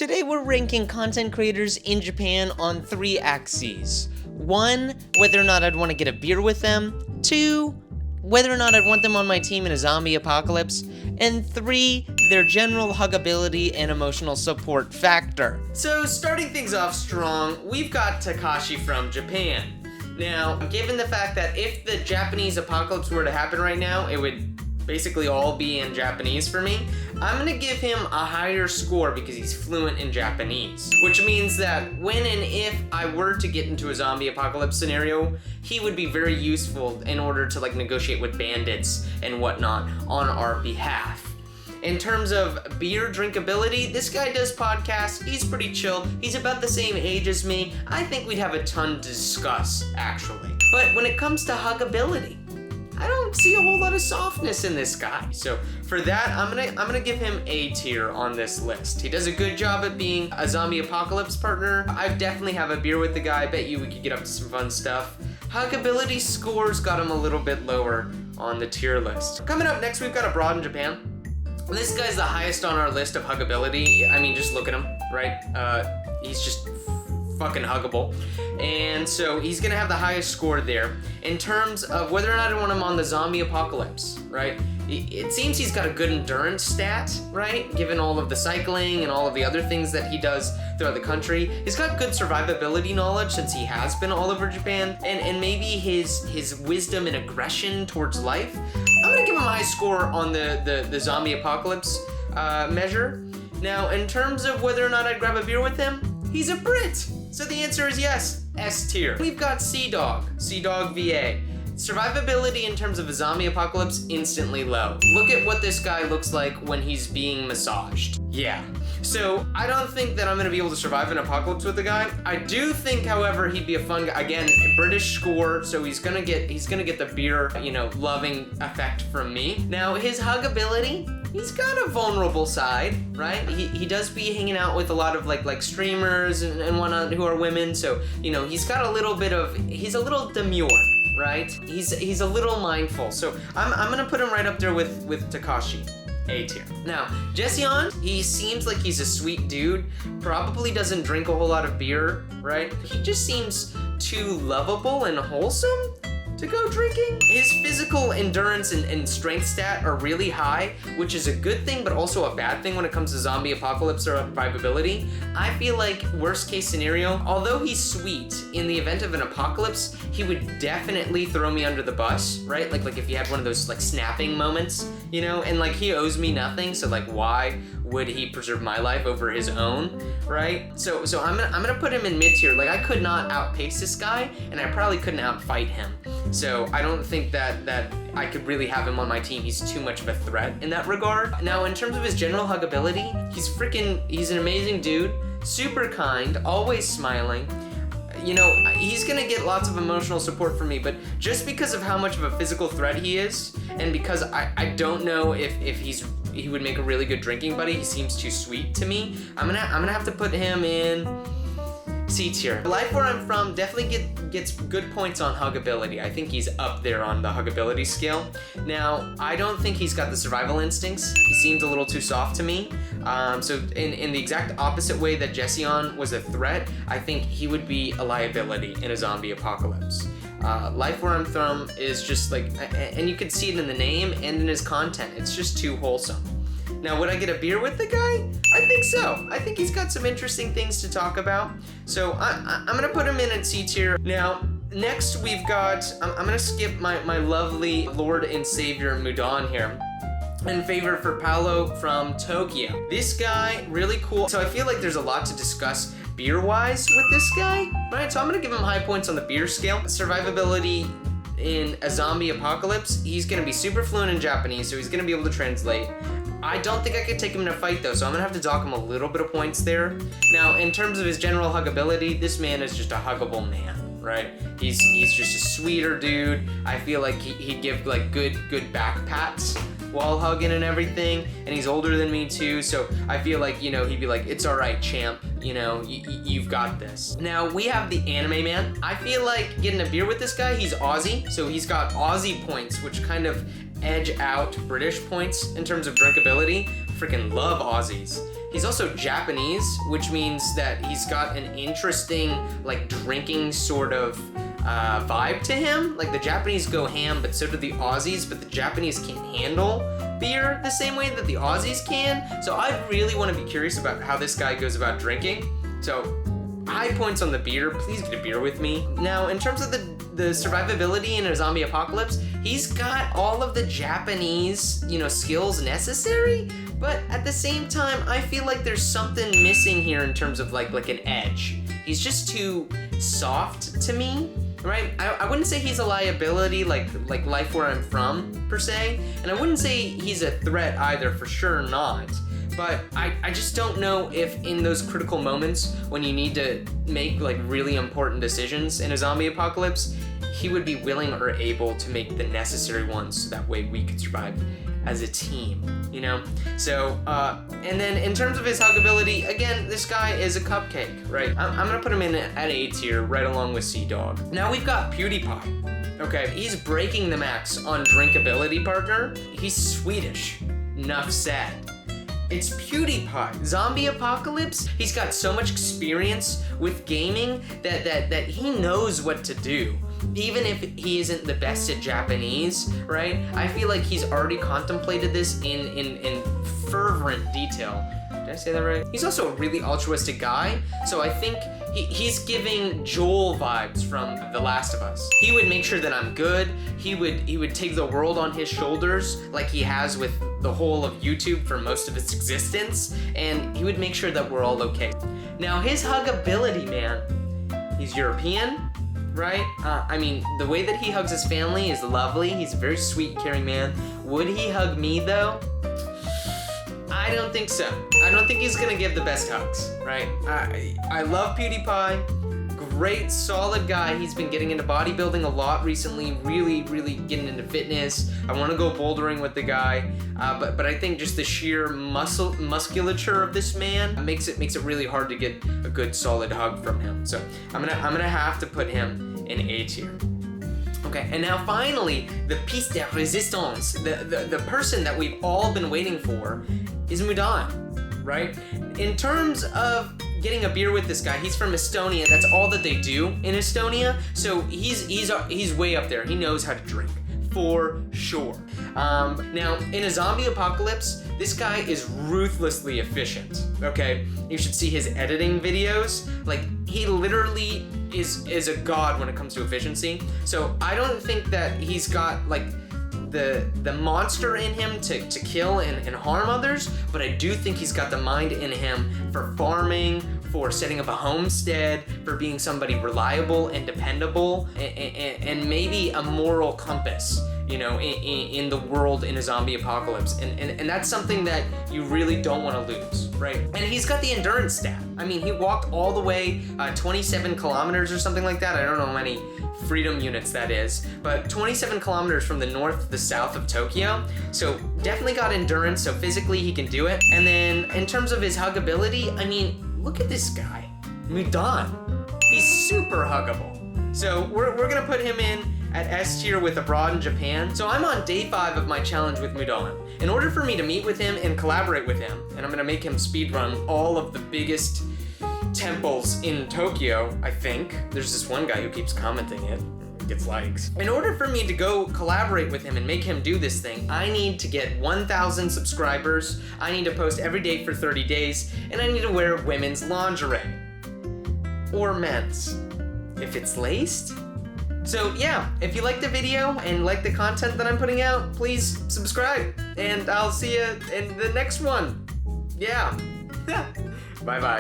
Today we're ranking content creators in Japan on 3 axes. 1, whether or not I'd want to get a beer with them. 2, whether or not I'd want them on my team in a zombie apocalypse. And 3, their general huggability and emotional support factor. So starting things off strong, we've got Tekashi from Japan. Now, given the fact that if the Japanese apocalypse were to happen right now, it would basically all be in Japanese for me, I'm gonna give him a higher score because he's fluent in Japanese. Which means that when and if I were to get into a zombie apocalypse scenario, he would be very useful in order to negotiate with bandits and whatnot on our behalf. In terms of beer drinkability, this guy does podcasts, he's pretty chill, he's about the same age as me. I think we'd have a ton to discuss, actually. But when it comes to huggability, I don't see a whole lot of softness in this guy. So for that, I'm gonna give him A tier on this list. He does a good job at being a zombie apocalypse partner. I definitely have a beer with the guy. I bet you we could get up to some fun stuff. Huggability scores got him a little bit lower on the tier list. Coming up next, we've got Abroad in Japan. This guy's the highest on our list of huggability. I mean, just look at him, right? He's just fucking huggable. And so he's gonna have the highest score there. In terms of whether or not I want him on the zombie apocalypse, right? It seems he's got a good endurance stat, right? Given all of the cycling and all of the other things that he does throughout the country. He's got good survivability knowledge since he has been all over Japan. And maybe his wisdom and aggression towards life. I'm gonna give him a high score on the zombie apocalypse measure. Now, in terms of whether or not I'd grab a beer with him, he's a Brit. So the answer is yes, S tier. We've got CDawgVA. Survivability in terms of a zombie apocalypse, instantly low. Look at what this guy looks like when he's being massaged. Yeah. So I don't think that I'm gonna be able to survive an apocalypse with the guy. I do think, however, he'd be a fun guy. Again, British score, so he's gonna get the beer, loving effect from me. Now his huggability, he's got a vulnerable side, right? He does be hanging out with a lot of like streamers and whatnot who are women, so he's got a little bit of, he's a little demure, right? He's a little mindful, so I'm gonna put him right up there with Tekashi. A tier. Now, Jesseogn, he seems like he's a sweet dude, probably doesn't drink a whole lot of beer, right? He just seems too lovable and wholesome to go drinking. His physical endurance and strength stat are really high, which is a good thing, but also a bad thing when it comes to zombie apocalypse or survivability. I feel like worst case scenario, although he's sweet, in the event of an apocalypse, he would definitely throw me under the bus, right? Like if you had one of those snapping moments, and he owes me nothing, so why would he preserve my life over his own, right? So I'm gonna put him in mid tier. I could not outpace this guy, and I probably couldn't outfight him. So I don't think that I could really have him on my team. He's too much of a threat in that regard. Now, in terms of his general huggability, he's an amazing dude, super kind, always smiling. He's gonna get lots of emotional support from me, but just because of how much of a physical threat he is, and because I don't know if he would make a really good drinking buddy, he seems too sweet to me, I'm gonna have to put him in C tier. Life Where I'm From definitely gets good points on huggability. I think he's up there on the huggability scale. Now, I don't think he's got the survival instincts. He seems a little too soft to me. So in the exact opposite way that Jesseogn was a threat, I think he would be a liability in a zombie apocalypse. Life Where I'm From is just and you can see it in the name and in his content, it's just too wholesome. Now, would I get a beer with the guy? I think so. I think he's got some interesting things to talk about. So I'm gonna put him in at C tier. Now, next we've got, I'm gonna skip my lovely Lord and Savior Mudan here in favor for Paulo from Tokyo. This guy, really cool. So I feel like there's a lot to discuss beer-wise with this guy, right? So I'm gonna give him high points on the beer scale. Survivability in a zombie apocalypse, he's gonna be super fluent in Japanese, so he's gonna be able to translate. I don't think I could take him in a fight though, so I'm gonna have to dock him a little bit of points there. Now, in terms of his general huggability, this man is just a huggable man, right? He's just a sweeter dude. I feel like he'd give good back pats while hugging and everything, and he's older than me too, so I feel like, he'd be like, it's all right, champ, you've got this. Now, we have the anime man. I feel like getting a beer with this guy, he's Aussie, so he's got Aussie points, which kind of edge out British points in terms of drinkability. Freaking love Aussies. He's also Japanese, which means that he's got an interesting, like, drinking sort of vibe to him. Like, the Japanese go ham, but so do the Aussies, but the Japanese can't handle beer the same way that the Aussies can. So I really want to be curious about how this guy goes about drinking. So high points on the beer. Please get a beer with me. Now, in terms of the survivability in a zombie apocalypse, he's got all of the Japanese, you know, skills necessary, but at the same time, I feel like there's something missing here in terms of like an edge. He's just too soft to me, right? I wouldn't say he's a liability like Life Where I'm From, per se, and I wouldn't say he's a threat either, for sure not. But I just don't know if in those critical moments when you need to make like really important decisions in a zombie apocalypse, he would be willing or able to make the necessary ones so that way we could survive as a team, you know? So, and then in terms of his huggability, again, this guy is a cupcake, right? I'm gonna put him in at A tier right along with SeaDog. Now we've got PewDiePie. Okay, he's breaking the max on drinkability, partner. He's Swedish. Enough said. It's PewDiePie. Zombie apocalypse, he's got so much experience with gaming that he knows what to do. Even if he isn't the best at Japanese, right? I feel like he's already contemplated this in fervent detail. Did I say that right? He's also a really altruistic guy, so I think he's giving Joel vibes from The Last of Us. He would make sure that I'm good. He would take the world on his shoulders like he has with the whole of YouTube for most of its existence, and he would make sure that we're all okay. Now his huggability, man, he's European, right? I mean, the way that he hugs his family is lovely. He's a very sweet, caring man. Would he hug me though? I don't think so. I don't think he's gonna give the best hugs, right? I love PewDiePie. Great, solid guy. He's been getting into bodybuilding a lot recently, really getting into fitness. I want to go bouldering with the guy, but I think just the sheer musculature of this man makes it really hard to get a good solid hug from him. So I'm gonna have to put him in A tier. Okay, and now finally, the piece de resistance, the person that we've all been waiting for, is Mudan, right? In terms of getting a beer with this guy, he's from Estonia. That's all that they do in Estonia. So he's way up there. He knows how to drink, for sure. Now, in a zombie apocalypse, this guy is ruthlessly efficient, okay? You should see his editing videos. Like, he literally is a god when it comes to efficiency. So I don't think that he's got, like, the monster in him to kill and harm others, but I do think he's got the mind in him for farming, for setting up a homestead, for being somebody reliable and dependable, and maybe a moral compass, you know, in the world in a zombie apocalypse. And that's something that you really don't want to lose, right? And he's got the endurance stat. I mean, he walked all the way 27 kilometers or something like that. I don't know how many freedom units that is, but 27 kilometers from the north to the south of Tokyo. So definitely got endurance, so physically he can do it. And then in terms of his huggability, I mean, look at this guy, Mudan. He's super huggable. So we're gonna put him in at S tier with Abroad in Japan. So I'm on day 5 of my challenge with Mudan. In order for me to meet with him and collaborate with him, and I'm gonna make him speedrun all of the biggest temples in Tokyo, I think. There's this one guy who keeps commenting it, gets likes. In order for me to go collaborate with him and make him do this thing, I need to get 1,000 subscribers, I need to post every day for 30 days, and I need to wear women's lingerie. Or men's, if it's laced. So yeah, if you like the video and like the content that I'm putting out, please subscribe, and I'll see you in the next one. Yeah. Bye-bye.